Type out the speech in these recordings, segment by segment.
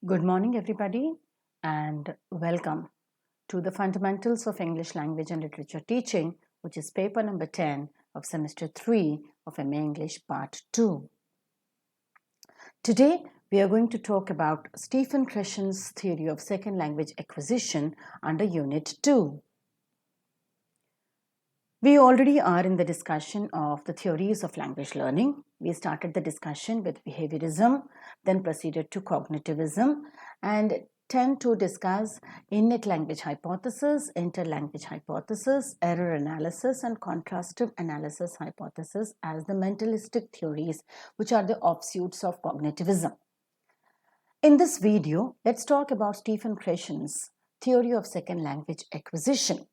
Good morning, everybody, and welcome to the Fundamentals of English Language and Literature Teaching, which is paper number 10 of semester 3 of MA English Part 2. Today, we are going to talk about Stephen Krashen's theory of second language acquisition under Unit 2. We already are in the discussion of the theories of language learning. We started the discussion with behaviorism, then proceeded to cognitivism, and tend to discuss innate language hypothesis, interlanguage hypothesis, error analysis, and contrastive analysis hypothesis as the mentalistic theories, which are the offshoots of cognitivism. In this video, let's talk about Stephen Krashen's theory of second language acquisition.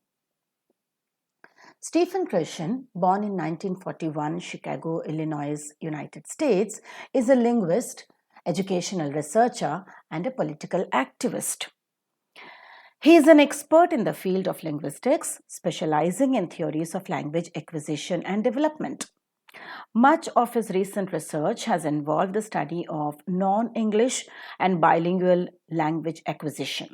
Stephen Krashen, born in 1941, Chicago, Illinois, United States, is a linguist, educational researcher, and a political activist. He is an expert in the field of linguistics, specializing in theories of language acquisition and development. Much of his recent research has involved the study of non-English and bilingual language acquisition.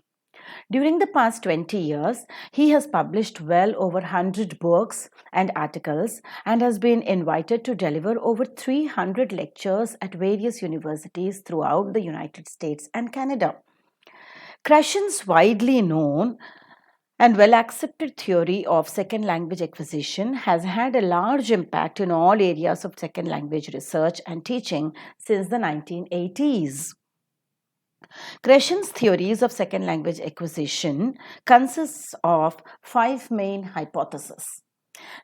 During the past 20 years, he has published well over 100 books and articles and has been invited to deliver over 300 lectures at various universities throughout the United States and Canada. Krashen's widely known and well-accepted theory of second language acquisition has had a large impact in all areas of second language research and teaching since the 1980s. Krashen's theories of second language acquisition consists of 5 main hypotheses: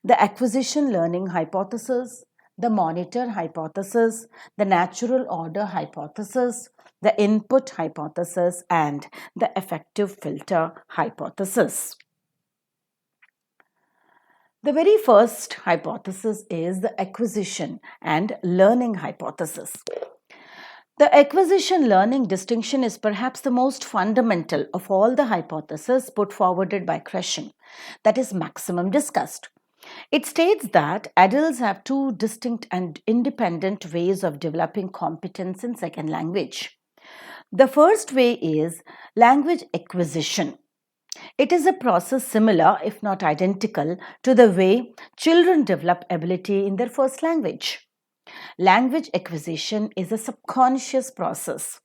the acquisition learning hypothesis, the monitor hypothesis, the natural order hypothesis, the input hypothesis, and the effective filter hypothesis. The very first hypothesis is the acquisition and learning hypothesis. The acquisition-learning distinction is perhaps the most fundamental of all the hypotheses put forwarded by Krashen, that is maximum discussed. It states that adults have two distinct and independent ways of developing competence in second language. The first way is language acquisition. It is a process similar, if not identical, to the way children develop ability in their first language. Language acquisition is a subconscious process.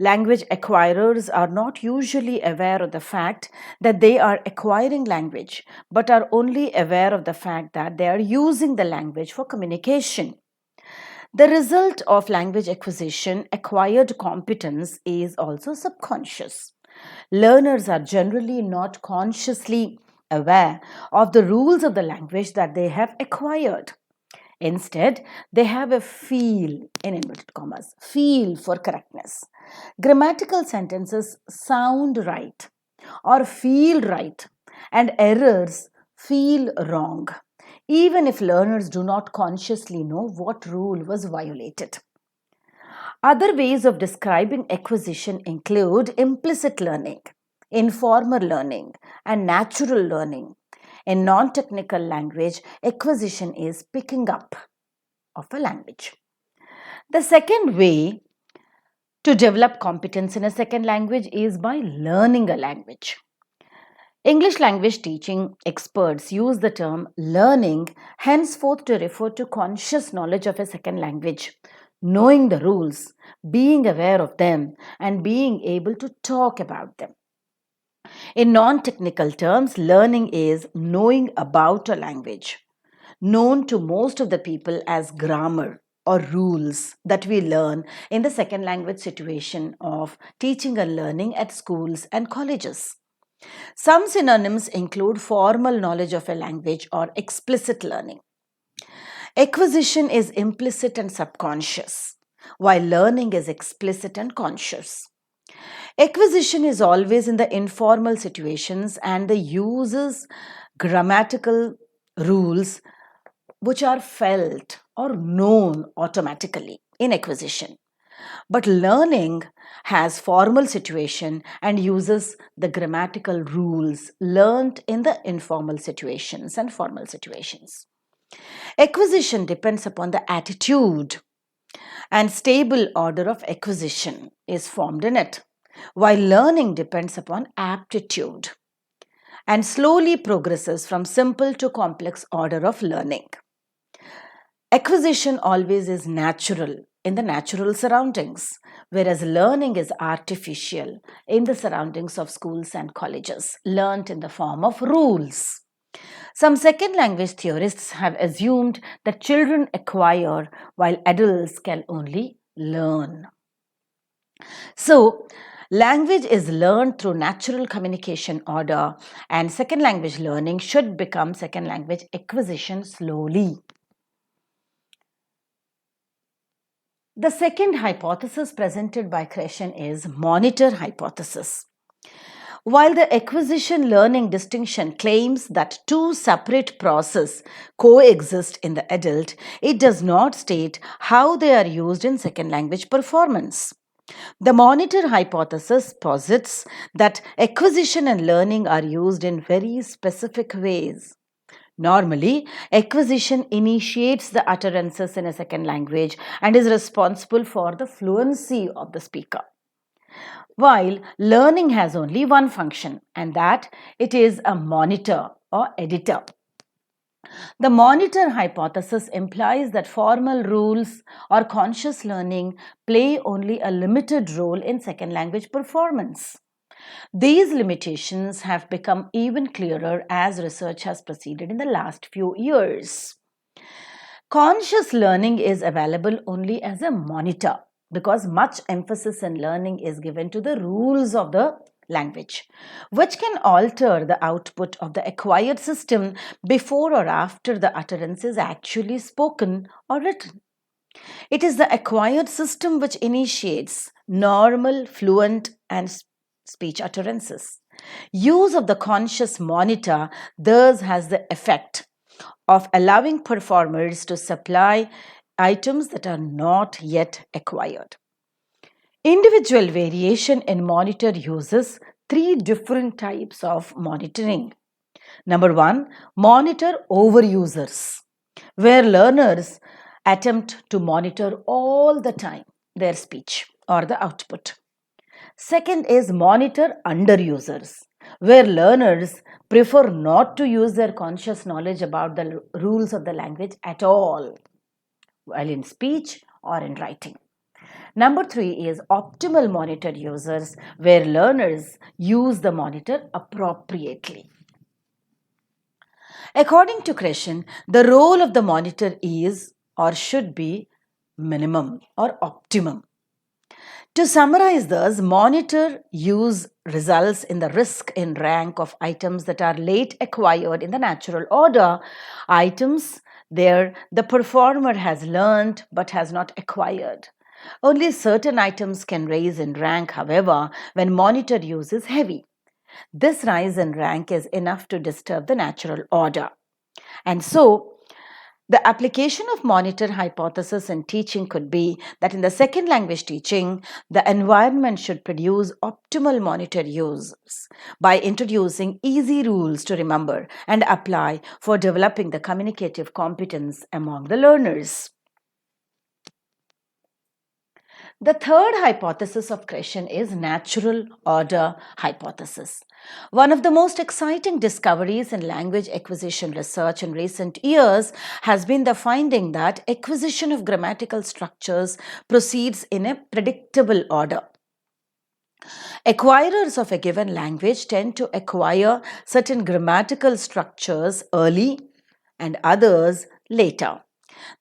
Language acquirers are not usually aware of the fact that they are acquiring language, but are only aware of the fact that they are using the language for communication. The result of language acquisition, acquired competence, is also subconscious. Learners are generally not consciously aware of the rules of the language that they have acquired. Instead, they have a feel, in inverted commas, feel for correctness. Grammatical sentences sound right or feel right, and errors feel wrong, even if learners do not consciously know what rule was violated. Other ways of describing acquisition include implicit learning, informal learning, and natural learning. In non-technical language, acquisition is picking up of a language. The second way to develop competence in a second language is by learning a language. English language teaching experts use the term learning henceforth to refer to conscious knowledge of a second language, knowing the rules, being aware of them, and being able to talk about them. In non-technical terms, learning is knowing about a language, known to most of the people as grammar or rules that we learn in the second language situation of teaching and learning at schools and colleges. Some synonyms include formal knowledge of a language or explicit learning. Acquisition is implicit and subconscious, while learning is explicit and conscious. Acquisition is always in the informal situations and uses grammatical rules which are felt or known automatically in acquisition. But learning has formal situation and uses the grammatical rules learnt in the informal situations and formal situations. Acquisition depends upon the attitude, and stable order of acquisition is formed in it. while learning depends upon aptitude and slowly progresses from simple to complex order of learning. Acquisition always is natural in the natural surroundings, whereas learning is artificial in the surroundings of schools and colleges, learnt in the form of rules. Some second language theorists have assumed that children acquire while adults can only learn. So, language is learned through natural communication order, and second language learning should become second language acquisition slowly. The second hypothesis presented by Krashen is monitor hypothesis. While the acquisition learning distinction claims that two separate processes coexist in the adult, it does not state how they are used in second language performance. The monitor hypothesis posits that acquisition and learning are used in very specific ways. Normally, acquisition initiates the utterances in a second language and is responsible for the fluency of the speaker. While learning has only one function, and that it is a monitor or editor. The monitor hypothesis implies that formal rules or conscious learning play only a limited role in second language performance. These limitations have become even clearer as research has proceeded in the last few years. Conscious learning is available only as a monitor because much emphasis in learning is given to the rules of the language, which can alter the output of the acquired system before or after the utterance is actually spoken or written. It is the acquired system which initiates normal, fluent, and speech utterances. Use of the conscious monitor thus has the effect of allowing performers to supply items that are not yet acquired. Individual variation in monitor uses three different types of monitoring. Number one, monitor overusers, where learners attempt to monitor all the time their speech or the output. Second is monitor underusers, where learners prefer not to use their conscious knowledge about the rules of the language at all, while in speech or in writing. Number three is optimal monitor users, where learners use the monitor appropriately. According to Krashen, the role of the monitor is or should be minimum or optimum. To summarize this, monitor use results in the risk in rank of items that are late acquired in the natural order. Items there the performer has learned but has not acquired. Only certain items can rise in rank, however, when monitor use is heavy. This rise in rank is enough to disturb the natural order. And so, the application of monitor hypothesis in teaching could be that in the second language teaching, the environment should produce optimal monitor use by introducing easy rules to remember and apply for developing the communicative competence among the learners. The third hypothesis of Krashen is natural order hypothesis. One of the most exciting discoveries in language acquisition research in recent years has been the finding that acquisition of grammatical structures proceeds in a predictable order. Acquirers of a given language tend to acquire certain grammatical structures early and others later.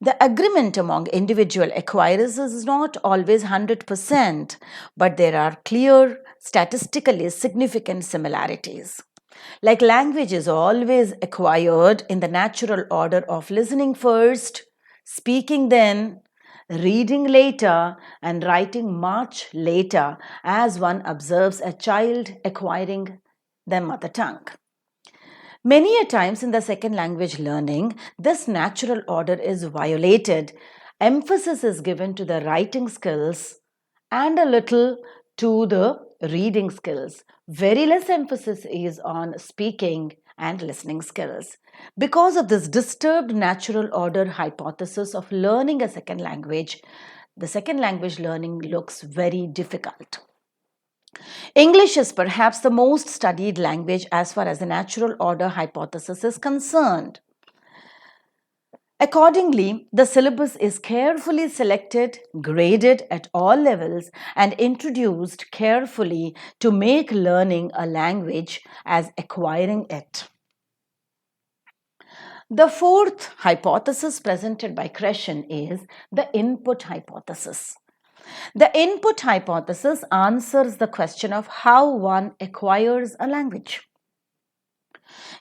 The agreement among individual acquirers is not always 100%, but there are clear, statistically significant similarities. Like language is always acquired in the natural order of listening first, speaking then, reading later, and writing much later, as one observes a child acquiring their mother tongue. Many a times in the second language learning, this natural order is violated. Emphasis is given to the writing skills and a little to the reading skills. Very less emphasis is on speaking and listening skills. Because of this disturbed natural order hypothesis of learning a second language, the second language learning looks very difficult. English is perhaps the most studied language as far as the natural order hypothesis is concerned. Accordingly, the syllabus is carefully selected, graded at all levels, and introduced carefully to make learning a language as acquiring it. The fourth hypothesis presented by Krashen is the input hypothesis. The input hypothesis answers the question of how one acquires a language.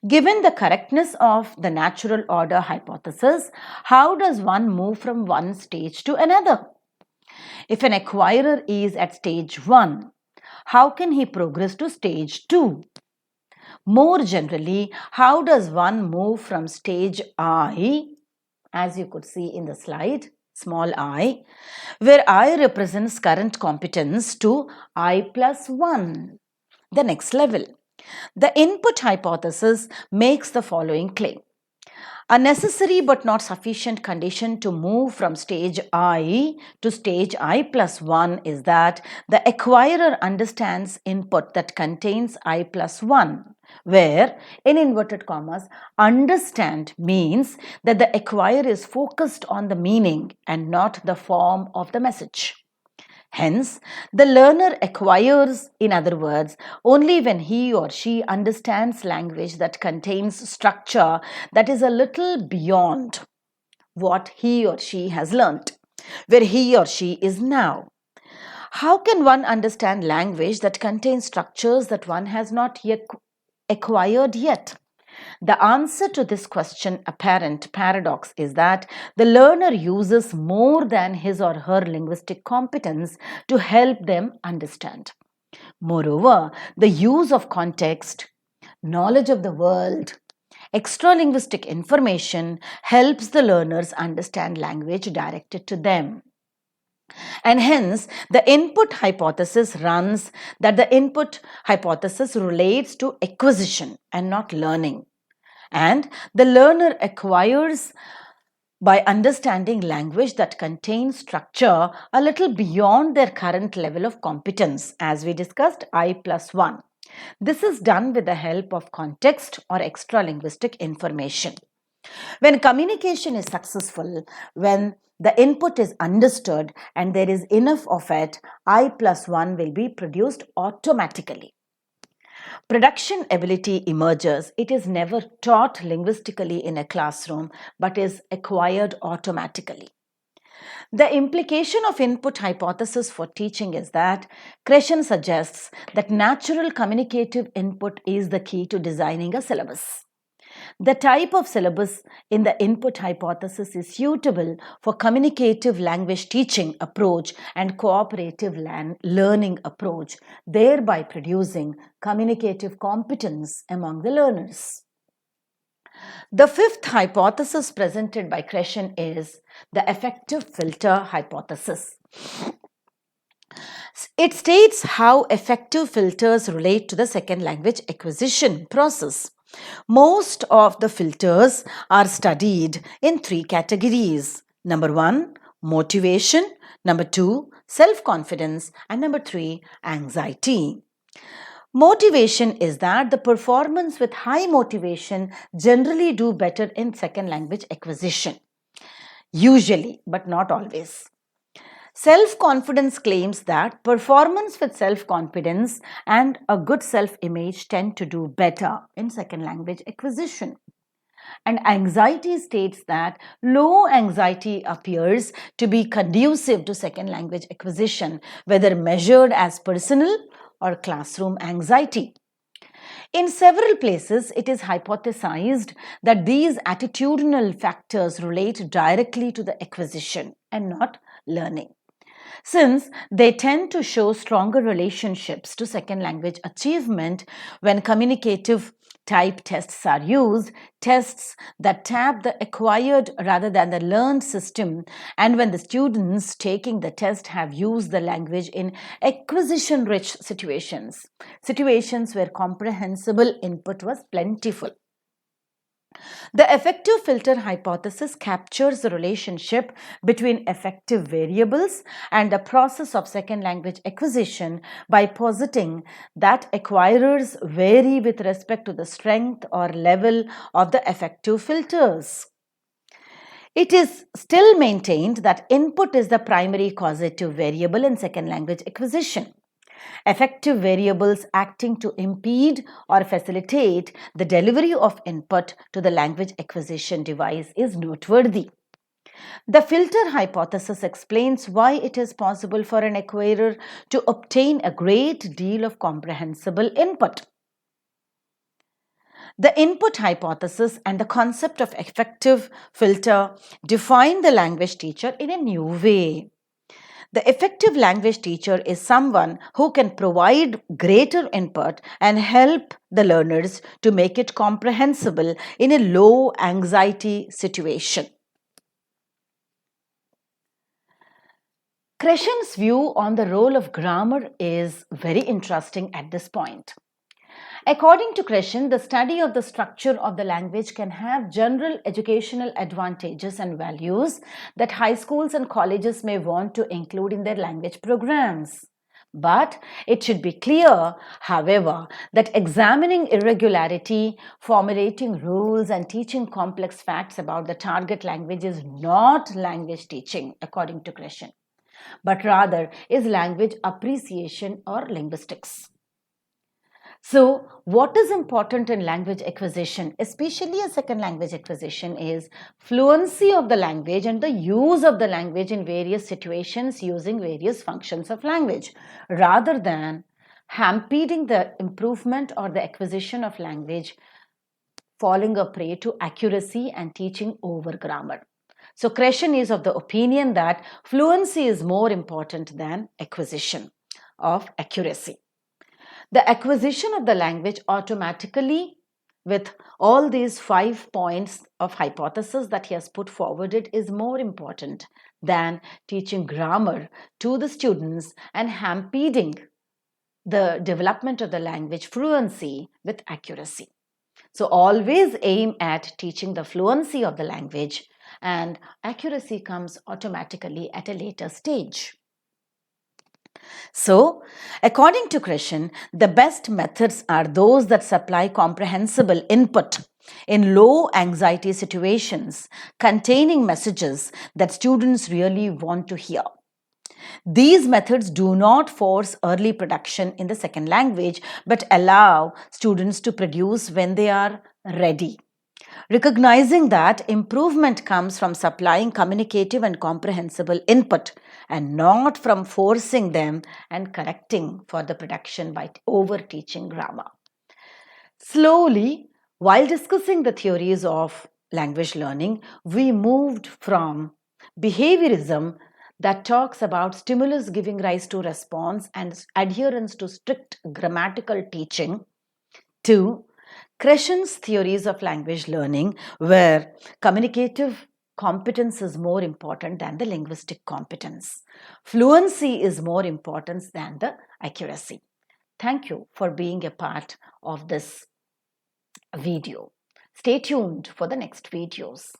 Given the correctness of the natural order hypothesis, how does one move from one stage to another? If an acquirer is at stage 1, how can he progress to stage 2? More generally, how does one move from stage I, as you could see in the slide, small I, where I represents current competence, to I plus 1, the next level? The input hypothesis makes the following claim. A necessary but not sufficient condition to move from stage I to stage I plus 1 is that the acquirer understands input that contains I plus 1, where, in inverted commas, understand means that the acquirer is focused on the meaning and not the form of the message. Hence, the learner acquires, in other words, only when he or she understands language that contains structure that is a little beyond what he or she has learnt, where he or she is now. How can one understand language that contains structures that one has not yet acquired yet? The answer to this question apparent paradox is that the learner uses more than his or her linguistic competence to help them understand. Moreover, the use of context, knowledge of the world, extra-linguistic information helps the learners understand language directed to them. And hence, the input hypothesis runs that the input hypothesis relates to acquisition and not learning. And the learner acquires by understanding language that contains structure a little beyond their current level of competence, as we discussed, I plus 1. This is done with the help of context or extra-linguistic information. When communication is successful, when the input is understood and there is enough of it, I plus 1 will be produced automatically. Production ability emerges. It is never taught linguistically in a classroom, but is acquired automatically. The implication of input hypothesis for teaching is that Krashen suggests that natural communicative input is the key to designing a syllabus. The type of syllabus in the input hypothesis is suitable for communicative language teaching approach and cooperative learning approach, thereby producing communicative competence among the learners. The fifth hypothesis presented by Krashen is the effective filter hypothesis. It states how effective filters relate to the second language acquisition process. Most of the filters are studied in 3 categories. Number 1, motivation. Number 2, self-confidence. And number 3, anxiety. Motivation is that the performance with high motivation generally do better in second language acquisition. Usually, but not always. Self-confidence claims that performance with self-confidence and a good self-image tend to do better in second language acquisition. And anxiety states that low anxiety appears to be conducive to second language acquisition, whether measured as personal or classroom anxiety. In several places, it is hypothesized that these attitudinal factors relate directly to the acquisition and not learning, since they tend to show stronger relationships to second language achievement when communicative type tests are used, tests that tap the acquired rather than the learned system, and when the students taking the test have used the language in acquisition-rich situations where comprehensible input was plentiful. The effective filter hypothesis captures the relationship between effective variables and the process of second language acquisition by positing that acquirers vary with respect to the strength or level of the effective filters. It is still maintained that input is the primary causative variable in second language acquisition. Effective variables acting to impede or facilitate the delivery of input to the language acquisition device is noteworthy. The filter hypothesis explains why it is possible for an acquirer to obtain a great deal of comprehensible input. The input hypothesis and the concept of effective filter define the language teacher in a new way. The effective language teacher is someone who can provide greater input and help the learners to make it comprehensible in a low anxiety situation. Krashen's view on the role of grammar is very interesting at this point. According to Krashen, the study of the structure of the language can have general educational advantages and values that high schools and colleges may want to include in their language programs. But it should be clear, however, that examining irregularity, formulating rules, and teaching complex facts about the target language is not language teaching, according to Krashen, but rather is language appreciation or linguistics. So, what is important in language acquisition, especially a second language acquisition, is fluency of the language and the use of the language in various situations using various functions of language, rather than impeding the improvement or the acquisition of language, falling a prey to accuracy and teaching over grammar. So, Krashen is of the opinion that fluency is more important than acquisition of accuracy. The acquisition of the language automatically, with all these 5 points of hypothesis that he has put forward, it is more important than teaching grammar to the students and impeding the development of the language fluency with accuracy. So always aim at teaching the fluency of the language, and accuracy comes automatically at a later stage. So, according to Krashen, the best methods are those that supply comprehensible input in low anxiety situations containing messages that students really want to hear. These methods do not force early production in the second language but allow students to produce when they are ready. Recognizing that improvement comes from supplying communicative and comprehensible input and not from forcing them and correcting for the production by over teaching grammar. Slowly, while discussing the theories of language learning, we moved from behaviorism that talks about stimulus giving rise to response and adherence to strict grammatical teaching to Krashen's theories of language learning, where communicative competence is more important than the linguistic competence. Fluency is more important than the accuracy. Thank you for being a part of this video. Stay tuned for the next videos.